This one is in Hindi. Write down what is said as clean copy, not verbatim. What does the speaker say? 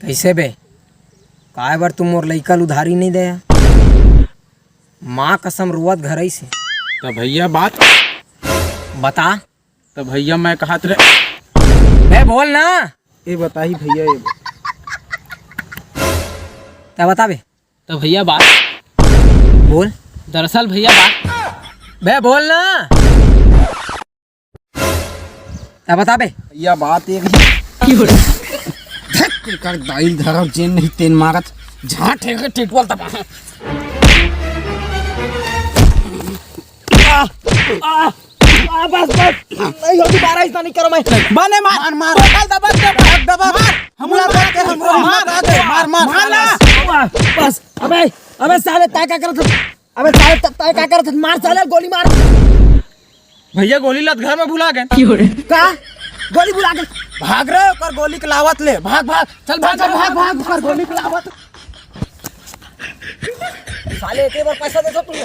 कैसे बे? काय बार तुम मोर लइका उधारी नहीं दे? माँ कसम रुआत घर से। तो भैया बात बता। तो भैया मैं कहत रे बे बोल ना। ये बताही भैया ये क्या बता बे? तो भैया बात बोल। दरअसल भैया बात बे बोल ना। क्या बता बे? भैया बात एक कर दाइल धरम चेन नहीं तेन मारत जहाँ ठेके टिटवल तब बस नहीं होती, 12 इतना नहीं करो मैं। बने मार मार दबा हमला मार मार बस। अबे साले तय क्या करत? अबे साले तय क्या करत? मार साले, गोली मार। भैया गोली लत घर में भुला गए का गोली बुला के भाग रहे कर गोली के लावत ले भाग भाग चल भाग कर गोली के लावत साले एक बार पैसा दे दो तुम।